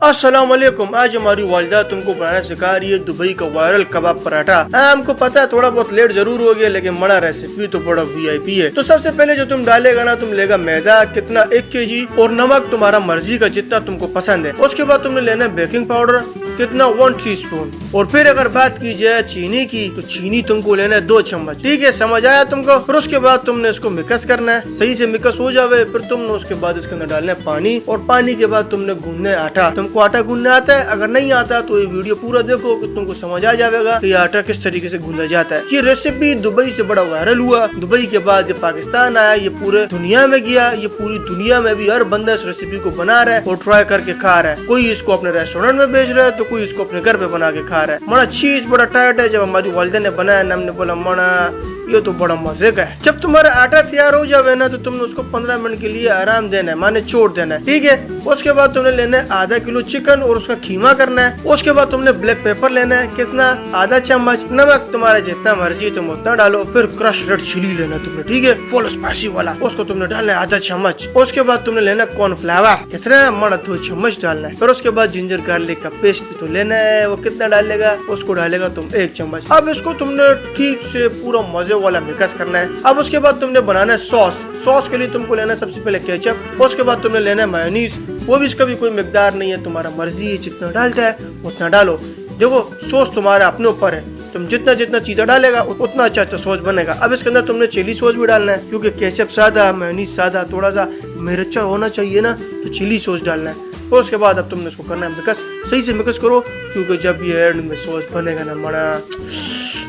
अस्सलाम वालेकुम। आज हमारी वालिदा तुमको बनाना सिखा रही है दुबई का वायरल कबाब पराठा। हमको पता है थोड़ा बहुत लेट जरूर हो गया, लेकिन बड़ा रेसिपी तो बड़ा वीआईपी है। तो सबसे पहले जो तुम डालेगा ना, तुम लेगा मैदा कितना 1 kg और नमक तुम्हारा मर्जी का जितना तुमको पसंद है। उसके बाद तुमने लेना है बेकिंग पाउडर कितना 1 टीस्पून। और फिर अगर बात की जाए चीनी की, तो चीनी तुमको लेना है 2 चम्मच। ठीक है, समझ आया तुमको। फिर उसके बाद तुमने इसको मिक्स करना है, सही से मिक्स हो जावे। फिर तुमने उसके बाद इसके अंदर डालना है पानी, और पानी के बाद तुमने गूंदना है आटा। तुमको आटा गूंदना आता है? अगर नहीं आता तो ये वीडियो पूरा देखो, तुमको समझ आ जाएगा कि आटा किस तरीके से गूंदा जाता है। ये रेसिपी दुबई से बड़ा वायरल हुआ। दुबई के बाद ये पाकिस्तान आया, ये पूरे दुनिया में गया। ये पूरी दुनिया में भी हर बंदा इस रेसिपी को बना रहा है और ट्राई करके खा रहा है। कोई इसको अपने रेस्टोरेंट में बेच रहा है, तो कोई इसको अपने घर पे बना के खा रहा है। बड़ा चीज बड़ा टाइट है। जब हमारी वालिदा ने बनाया ना, हमने बोला मना ये तो बड़ा मजे का है। जब तुम्हारा आटा तैयार हो जावे ना, तो तुमने उसको 15 मिनट के लिए आराम देना है, माने छोड़ देना है। ठीक है, उसके बाद तुमने लेना है आधा किलो चिकन और उसका खीमा करना है। उसके बाद तुमने ब्लैक पेपर लेना है कितना, आधा चम्मच। नमक तुम्हारा जितना मर्जी तुम उतना डालो। फिर क्रश रेड चिली लेना तुमने, ठीक है, फुल स्पाइसी वाला, उसको तुमने डालना है आधा चम्मच। उसके बाद तुमने लेना कॉर्नफ्लावर कितना, माना 2 चम्मच डालना है। फिर उसके बाद जिंजर गार्लिक का पेस्ट भी तो लेना है, वो कितना डालेगा, उसको डालेगा तुम 1 चम्मच। अब इसको तुमने ठीक से पूरा मजे वाला मिक्स करना है। अब उसके बाद तुमने बनाना है सॉस। सॉस के लिए तुमको लेना है सबसे पहले केचप। उसके बाद तुमने लेना है मेयोनीज। वो भी इसका भी कोई मिकदार नहीं है, तुम्हारा मर्जी है, जितना डालता है उतना डालो। देखो सॉस तुम्हारा अपने ऊपर है, तुम जितना जितना चीजें डालेगा उतना अच्छा अच्छा सॉस बनेगा। अब इसके अंदर तुमने चिली सॉस भी डालना है, क्योंकि केचप सादा, मेयोनीज सादा, थोड़ा सा मिर्चा होना चाहिए ना, तो चिली सॉस डालना है। तो उसके बाद अब तुमने इसको करना है मिक्स, सही से मिक्स करो, क्योंकि जब ये एंड में सॉस बनेगा ना मना,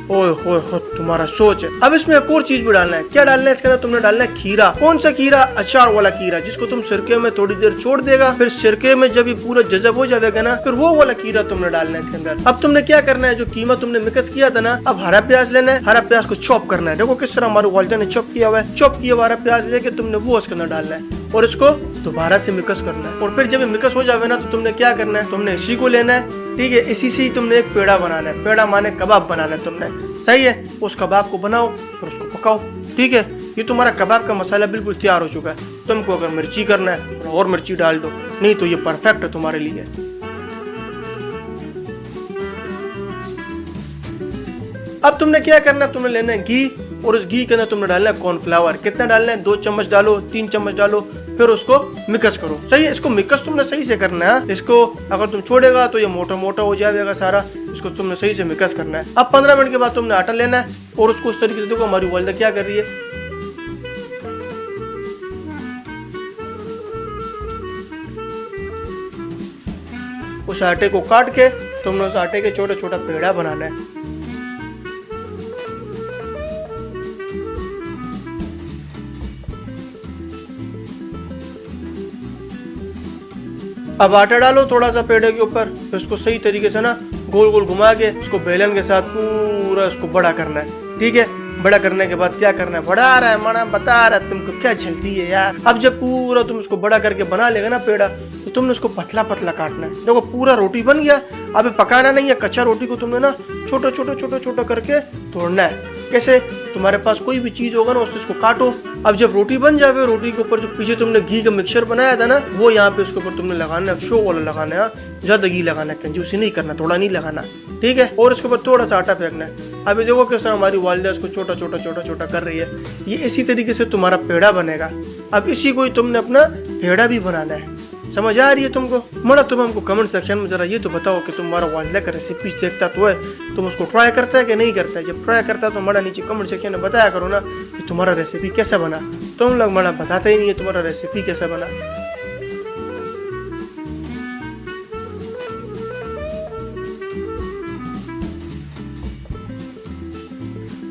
ओए होए हो तुम्हारा सोच है। अब इसमें एक और चीज भी डालना है। क्या डालना है इसके अंदर? तुमने डालना है खीरा। कौन सा खीरा? अचार वाला खीरा, जिसको तुम सिरके में थोड़ी देर छोड़ देगा। फिर सिरके में जब ये पूरा जज़ब हो जाएगा ना, फिर वो वाला खीरा तुमने डालना है इसके अंदर। अब तुमने क्या करना है, जो कीमा तुमने मिक्स किया था ना, अब हरा प्याज लेना है। हरा प्याज को चॉप करना है। देखो किस तरह हमारे वालिदा ने चॉप किया हुआ है। चॉप किया हरा प्याज लेके तुमने वो इसके अंदर डालना है और इसको दोबारा से मिक्स करना है। और फिर जब ये मिक्स हो जाए ना, तो तुमने क्या करना है, तुमने इसी को लेना है। ठीक है, इसी से ही तुमने एक पेड़ा बनाना है। पेड़ा माने कबाब बनाना है तुमने, सही है। उस कबाब को बनाओ फिर उसको पकाओ। ठीक है, ये तुम्हारा कबाब का मसाला बिल्कुल तैयार हो चुका है। तुमको अगर मिर्ची करना है तो और मिर्ची डाल दो, नहीं तो ये परफेक्ट है तुम्हारे लिए। अब तुमने क्या करना है, तुमने लेना है घी, और उस घी के अंदर तुमने डालना है कॉर्नफ्लावर। कितना डालना है? 2 चम्मच डालो, 3 चम्मच डालो। फिर उसको मिक्स करो, सही है। इसको मिक्स तुमने सही से करना है। इसको अगर तुम छोड़ेगा तो ये मोटा मोटा हो जाएगा सारा। इसको तुमने सही से मिक्स करना है। अब 15 मिनट के बाद तुमने आटा लेना है और उसको उस तरीके से, देखो हमारी वालिदा क्या कर रही है, उस आटे को काट के तुमने उस आटे के छोटा छोटा पेड़ा बनाना है। अब आटा डालो थोड़ा सा पेड़े के ऊपर, फिर उसको सही तरीके से ना गोल गोल घुमा के उसको बेलन के साथ पूरा उसको बड़ा करना है। ठीक है, बड़ा करने के बाद क्या करना है, बढ़ा रहा है माना बता रहा है, तुमको क्या चलती है यार। अब जब पूरा तुम उसको बड़ा करके बना लेगा ना पेड़ा, तो तुमने उसको पतला पतला काटना है। देखो पूरा रोटी बन गया। अब पकाना नहीं है, कच्चा रोटी को तुमने ना छोटा छोटा छोटा छोटा करके तोड़ना है। कैसे? तुम्हारे पास कोई भी चीज होगा ना, उससे इसको काटो। अब जब रोटी बन जावे, रोटी के ऊपर जो पीछे तुमने घी का मिक्सचर बनाया था ना, वो यहाँ पे उसके ऊपर तुमने लगाना है, शो वाला लगाना है। ज्यादा घी लगाना है, कंजूसी नहीं करना, थोड़ा नहीं लगाना। ठीक है, और इसके ऊपर थोड़ा सा आटा फेंकना है। अभी देखो किस तरह हमारी वालिदा इसको छोटा छोटा छोटा छोटा कर रही है। ये इसी तरीके से तुम्हारा पेड़ा बनेगा। अब इसी को ही तुमने अपना पेड़ा भी बनाना है। समझ आ रही है तुमको? मना तुम हमको कमेंट सेक्शन में जरा ये तो बताओ कि तुम्हारा वालिदा का रेसिपी देखता तो है, तुम उसको ट्राई करता है कि नहीं करता है। जब ट्राई करता है तो मना नीचे कमेंट सेक्शन में बताया करो ना कि तुम्हारा रेसिपी कैसा बना। तुम लोग मना बताते ही नहीं है तुम्हारा रेसिपी कैसा बना।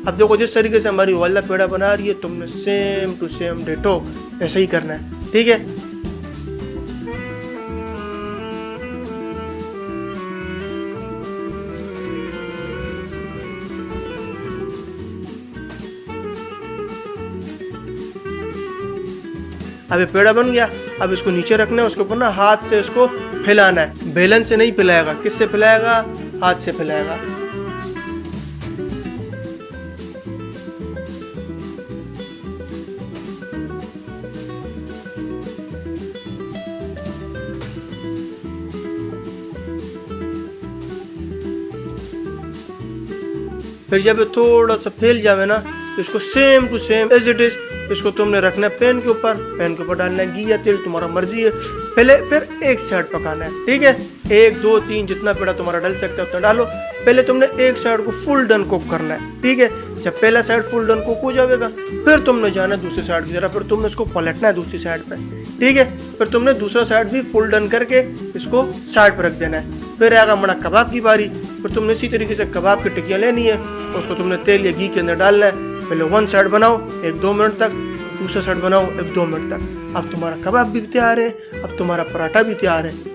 अब देखो जिस तरीके से हमारी वालिदा पेड़ा बना रही है, तुमने सेम टू सेम डेटो ऐसा ही करना है। ठीक है, अब ये पेड़ा बन गया। अब इसको नीचे रखना है, उसके ऊपर ना हाथ से इसको फैलाना है। बेलन से नहीं फैलाएगा। किससे फैलाएगा? हाथ से फैलाएगा। फिर जब ये थोड़ा सा फैल जावे ना, इसको same to same as it is इसको तुमने रखना है पैन के ऊपर डालना है घी या तेल, तुम्हारा मर्जी है। पहले फिर एक साइड पकाना है, ठीक है, 1 2 3 जितना पेड़ा तुम्हारा डल सकता है उतना डालो। पहले तुमने एक साइड को फुल डन कुक करना है, ठीक है। जब पहला साइड फुल डन कुक हो जाएगा फिर तुमने जाना है दूसरी साइड की तरफ, फिर तुमने इसको पलटना है दूसरी साइड पे, ठीक है। फिर तुमने दूसरा साइड भी फुल डन करके इसको साइड पर रख देना है। फिर आएगा हमारा कबाब की बारी। फिर तुमने इसी तरीके से कबाब की टिक्कियाँ लेनी है, उसको तुमने तेल या घी के अंदर डालना है। पहले 1 साइड बनाओ 1-2 मिनट तक, दूसरा साइड बनाओ 1-2 मिनट तक। अब तुम्हारा कबाब भी तैयार है, अब तुम्हारा पराठा भी तैयार है।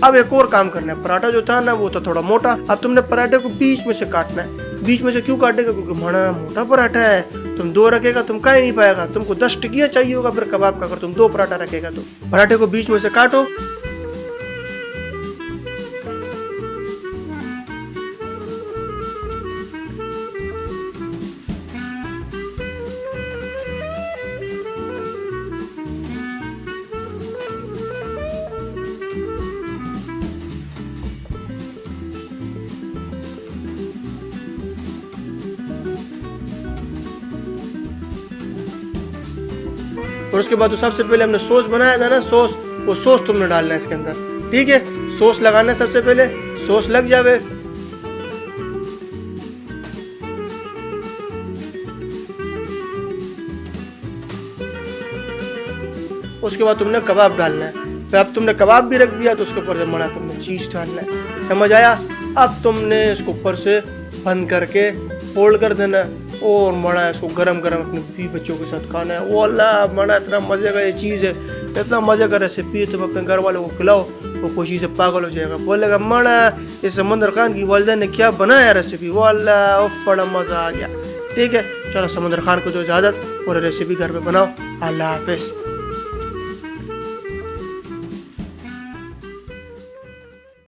अब एक और काम करना है, पराठा जो था ना वो था थोड़ा मोटा। अब तुमने पराठे को बीच में से काटना है। बीच में से क्यों काटेगा? क्योंकि बड़ा मोटा पराठा है, तुम 2 रखेगा तुम खा ही नहीं पाएगा। तुमको 10 टिक्कियाँ चाहिए होगा फिर कबाब का, अगर तुम 2 पराठा रखेगा तो। पराठे को बीच में से काटो। और उसके बाद तो सबसे पहले हमने सॉस बनाया था ना, वो सॉस तुमने डालना है इसके अंदर, ठीक है। सॉस लगाना है सबसे पहले, सॉस लग जावे उसके बाद तुमने कबाब डालना है। फिर अब तुमने कबाब भी रख दिया तो उसके ऊपर से मना तुमने चीज डालना है, समझ आया। अब तुमने इसको ऊपर से बंद करके फोल्ड कर देना है और मड़ा इसको गरम गरम अपने बीवी बच्चों के साथ खाना है। वो अल्लाह मड़ा इतना मजे का ये चीज़ है, इतना मजे का रेसिपी है, तुम अपने घर वालों को खिलाओ वो खुशी से पागल हो जाएगा, बोलेगा मड़ा ये समंदर खान की वालिदा ने क्या बनाया रेसिपी, वो अल्लाह उफ बड़ा मज़ा आ गया। ठीक है, चलो समंदर खान को दो इजाज़त और रेसिपी घर पे बनाओ। अल्लाह हाफिज़।